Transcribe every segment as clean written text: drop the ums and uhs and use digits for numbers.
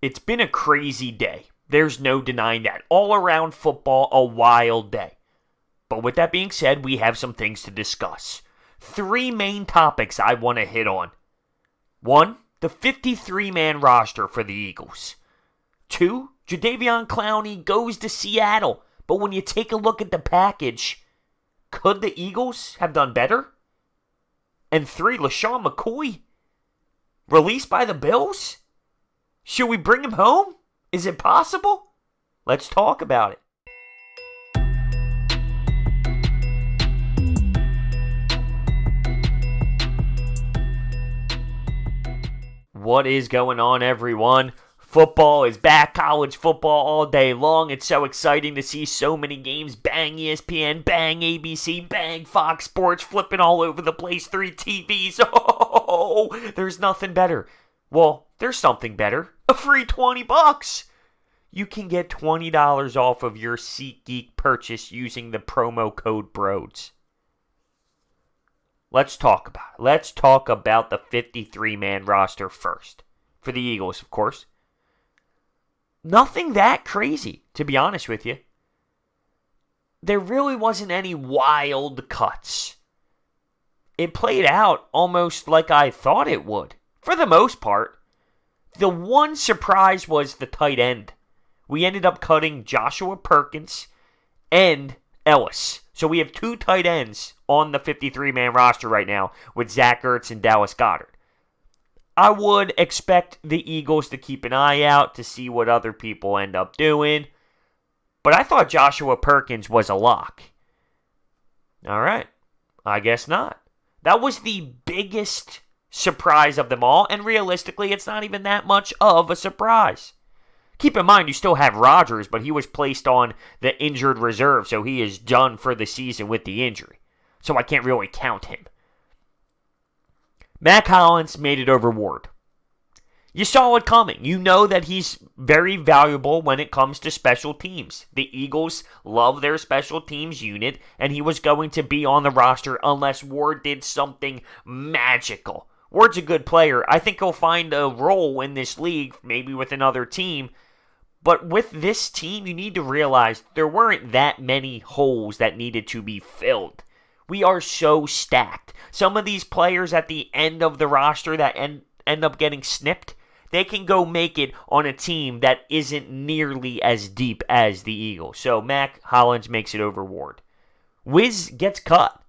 It's been a crazy day. There's no denying that. All around football, a wild day. But with that being said, we have some things to discuss. 3 main topics I want to hit on. 1, the 53-man roster for the Eagles. 2, Jadeveon Clowney goes to Seattle. But when you take a look at the package, could the Eagles have done better? And 3, LeSean McCoy released by the Bills? Should we bring him home? Is it possible? Let's talk about it. What is going on, everyone? Football is back, college football all day long. It's so exciting to see so many games. Bang ESPN, bang ABC, bang Fox Sports, flipping all over the place. 3 TVs. Oh, there's nothing better. Well, there's something better. A free $20. You can get $20 off of your SeatGeek purchase using the promo code BROADS. Let's talk about it. Let's talk about the 53-man roster first. For the Eagles, of course. Nothing that crazy, to be honest with you. There really wasn't any wild cuts. It played out almost like I thought it would, for the most part. The one surprise was the tight end. We ended up cutting Joshua Perkins and Ellis. So we have 2 tight ends on the 53-man roster right now with Zach Ertz and Dallas Goedert. I would expect the Eagles to keep an eye out to see what other people end up doing. But I thought Joshua Perkins was a lock. All right. I guess not. That was the biggest surprise of them all. And realistically, it's not even that much of a surprise. Keep in mind, you still have Rodgers, but he was placed on the injured reserve. So he is done for the season with the injury. So I can't really count him. Mac Hollins made it over Ward. You saw it coming. You know that he's very valuable when it comes to special teams. The Eagles love their special teams unit, and he was going to be on the roster unless Ward did something magical. Ward's a good player. I think he'll find a role in this league, maybe with another team. But with this team, you need to realize there weren't that many holes that needed to be filled. We are so stacked. Some of these players at the end of the roster that end up getting snipped, they can go make it on a team that isn't nearly as deep as the Eagles. So Mac Hollins makes it over Ward. Wiz gets cut.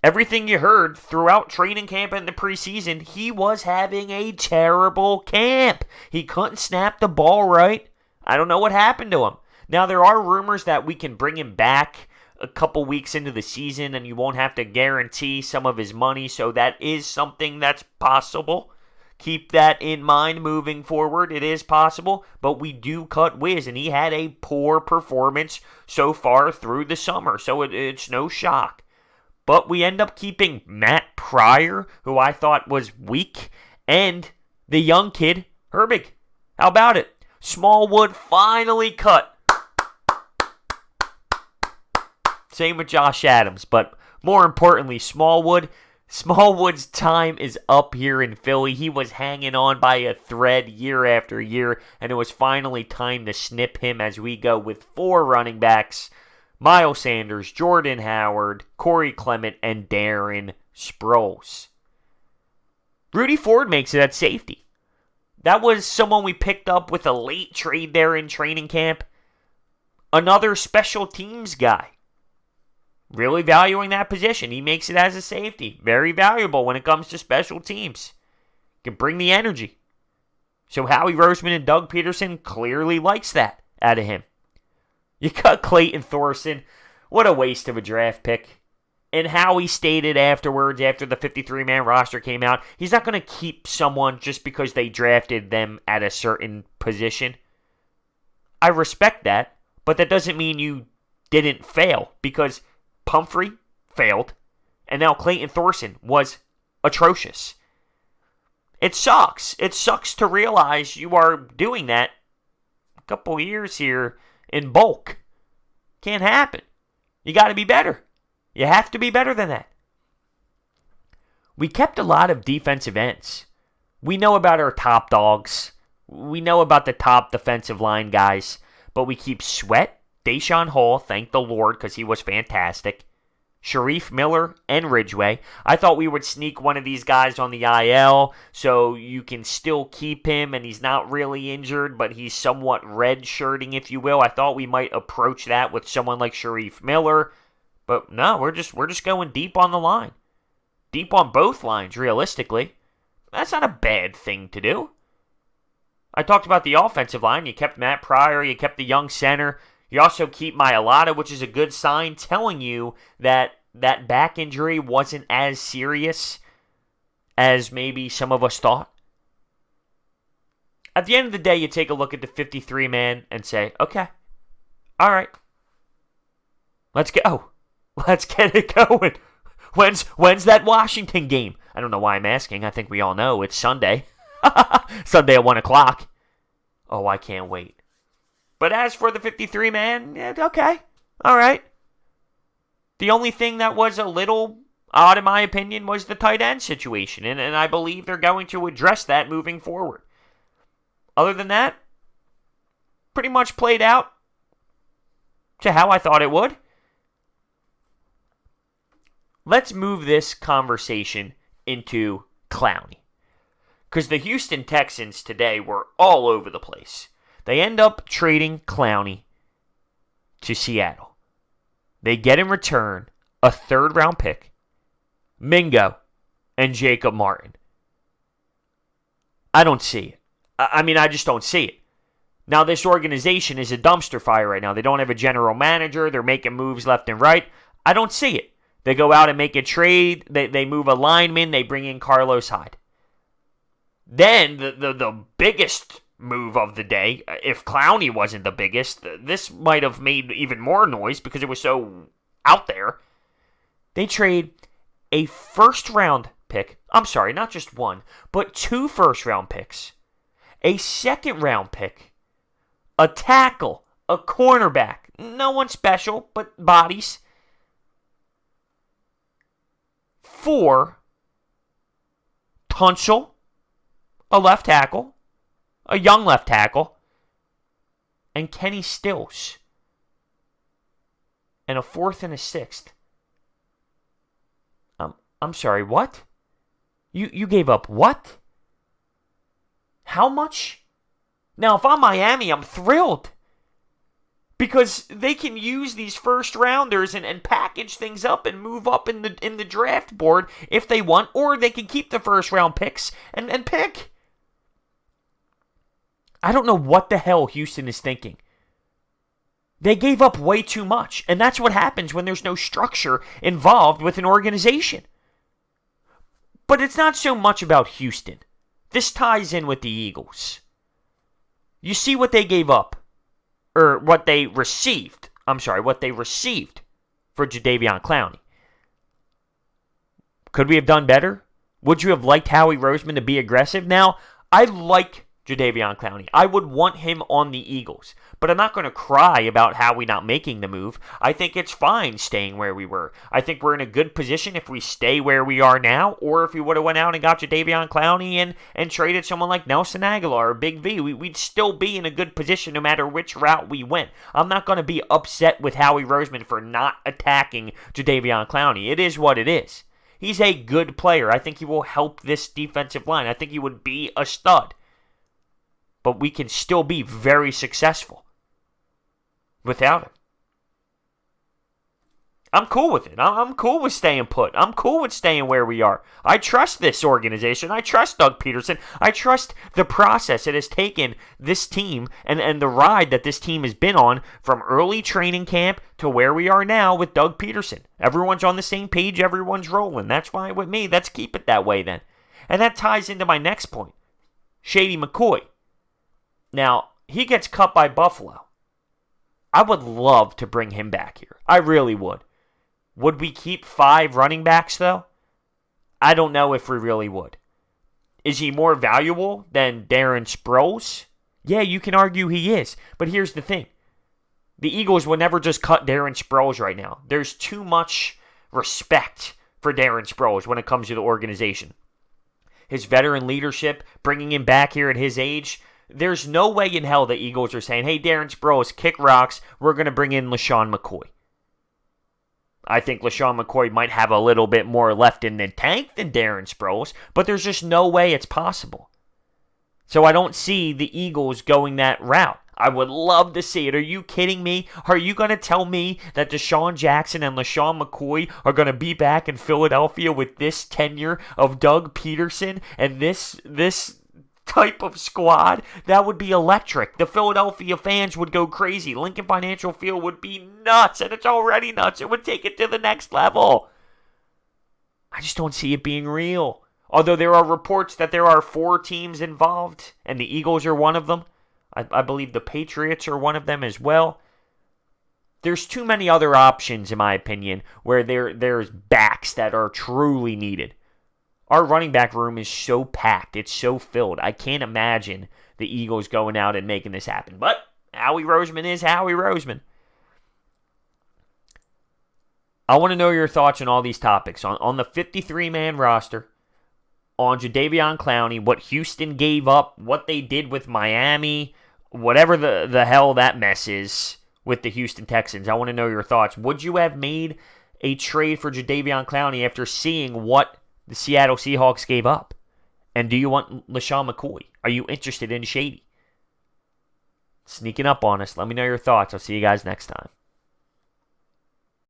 Everything you heard throughout training camp and the preseason, he was having a terrible camp. He couldn't snap the ball right. I don't know what happened to him. Now, there are rumors that we can bring him back a couple weeks into the season and you won't have to guarantee some of his money, so that is something that's possible. Keep that in mind moving forward. It is possible, but we do cut Wiz, and he had a poor performance so far through the summer, so it's no shock. But we end up keeping Matt Pryor, who I thought was weak, and the young kid, Herbig. How about it? Smallwood finally cut. Same with Josh Adams, but more importantly, Smallwood's time is up here in Philly. He was hanging on by a thread year after year, and it was finally time to snip him as we go with 4 running backs: Miles Sanders, Jordan Howard, Corey Clement, and Darren Sproles. Rudy Ford makes it at safety. That was someone we picked up with a late trade there in training camp. Another special teams guy. Really valuing that position. He makes it as a safety. Very valuable when it comes to special teams. Can bring the energy. So Howie Roseman and Doug Peterson clearly likes that out of him. You cut Clayton Thorson. What a waste of a draft pick. And Howie stated afterwards, after the 53-man roster came out, he's not going to keep someone just because they drafted them at a certain position. I respect that, but that doesn't mean you didn't fail, because Pumphrey failed, and now Clayton Thorson was atrocious. It sucks. It sucks to realize you are doing that a couple years here in bulk. Can't happen. You got to be better. You have to be better than that. We kept a lot of defensive ends. We know about our top dogs. We know about the top defensive line guys. But we keep Sweat, Deshaun Hall, thank the Lord, because he was fantastic. Sharif Miller and Ridgeway. I thought we would sneak one of these guys on the IL so you can still keep him and he's not really injured, but he's somewhat red-shirting, if you will. I thought we might approach that with someone like Sharif Miller. But no, we're just going deep on the line. Deep on both lines, realistically. That's not a bad thing to do. I talked about the offensive line. You kept Matt Pryor. You kept the young center. You also keep Mailata, which is a good sign, telling you that that back injury wasn't as serious as maybe some of us thought. At the end of the day, you take a look at the 53-man and say, okay, all right, let's go. Let's get it going. When's that Washington game? I don't know why I'm asking. I think we all know it's Sunday. Sunday at 1 o'clock. Oh, I can't wait. But as for the 53-man, okay. All right. The only thing that was a little odd, in my opinion, was the tight end situation. And I believe they're going to address that moving forward. Other than that, pretty much played out to how I thought it would. Let's move this conversation into Clowney. Because the Houston Texans today were all over the place. They end up trading Clowney to Seattle. They get in return a third-round pick, Mingo, and Jacob Martin. I don't see it. I just don't see it. Now, this organization is a dumpster fire right now. They don't have a general manager. They're making moves left and right. I don't see it. They go out and make a trade. They move a lineman. They bring in Carlos Hyde. Then, the biggest move of the day, if Clowney wasn't the biggest, this might have made even more noise because it was so out there. They trade a first-round pick. I'm sorry, not just one, but 2 first-round picks. A second-round pick. A tackle. A cornerback. No one special, but bodies. For Tunsil, a left tackle, a young left tackle, and Kenny Stills, and a 4th and a 6th. I'm sorry, what? You gave up what? How much? Now, if I'm Miami, I'm thrilled. Because they can use these first rounders and package things up and move up in the draft board if they want, or they can keep the first round picks and pick. I don't know what the hell Houston is thinking. They gave up way too much, and that's what happens when there's no structure involved with an organization. But it's not so much about Houston. This ties in with the Eagles. You see what they gave up. Or what they received. What they received for Jadeveon Clowney. Could we have done better? Would you have liked Howie Roseman to be aggressive? Now, I like Jadeveon Clowney. I would want him on the Eagles. But I'm not going to cry about Howie not making the move. I think it's fine staying where we were. I think we're in a good position if we stay where we are now, or if we would have went out and got Jadeveon Clowney and traded someone like Nelson Aguilar or Big V. We'd still be in a good position no matter which route we went. I'm not going to be upset with Howie Roseman for not attacking Jadeveon Clowney. It is what it is. He's a good player. I think he will help this defensive line. I think he would be a stud. But we can still be very successful without him. I'm cool with it. I'm cool with staying put. I'm cool with staying where we are. I trust this organization. I trust Doug Peterson. I trust the process it has taken this team and the ride that this team has been on from early training camp to where we are now with Doug Peterson. Everyone's on the same page. Everyone's rolling. That's why with me, let's keep it that way then. And that ties into my next point. Shady McCoy. Now, he gets cut by Buffalo. I would love to bring him back here. I really would. Would we keep 5 running backs, though? I don't know if we really would. Is he more valuable than Darren Sproles? Yeah, you can argue he is. But here's the thing. The Eagles would never just cut Darren Sproles right now. There's too much respect for Darren Sproles when it comes to the organization. his veteran leadership, bringing him back here at his age. There's no way in hell the Eagles are saying, hey, Darren Sproles, kick rocks. We're going to bring in LeSean McCoy. I think LeSean McCoy might have a little bit more left in the tank than Darren Sproles, but there's just no way it's possible. So I don't see the Eagles going that route. I would love to see it. Are you kidding me? Are you going to tell me that Deshaun Jackson and LeSean McCoy are going to be back in Philadelphia with this tenure of Doug Peterson and this type of squad? That would be electric. The Philadelphia fans would go crazy. Lincoln Financial Field would be nuts, and it's already nuts. It would take it to the next level. I just don't see it being real. Although there are reports that there are 4 teams involved, and the Eagles are one of them. I believe the Patriots are one of them as well. There's too many other options, in my opinion, where there's backs that are truly needed. Our running back room is so packed. It's so filled. I can't imagine the Eagles going out and making this happen. But Howie Roseman is Howie Roseman. I want to know your thoughts on all these topics. On the 53-man roster, on Jadeveon Clowney, what Houston gave up, what they did with Miami, whatever the hell that mess is with the Houston Texans. I want to know your thoughts. Would you have made a trade for Jadeveon Clowney after seeing what the Seattle Seahawks gave up? And do you want LeSean McCoy? Are you interested in Shady? Sneaking up on us. Let me know your thoughts. I'll see you guys next time.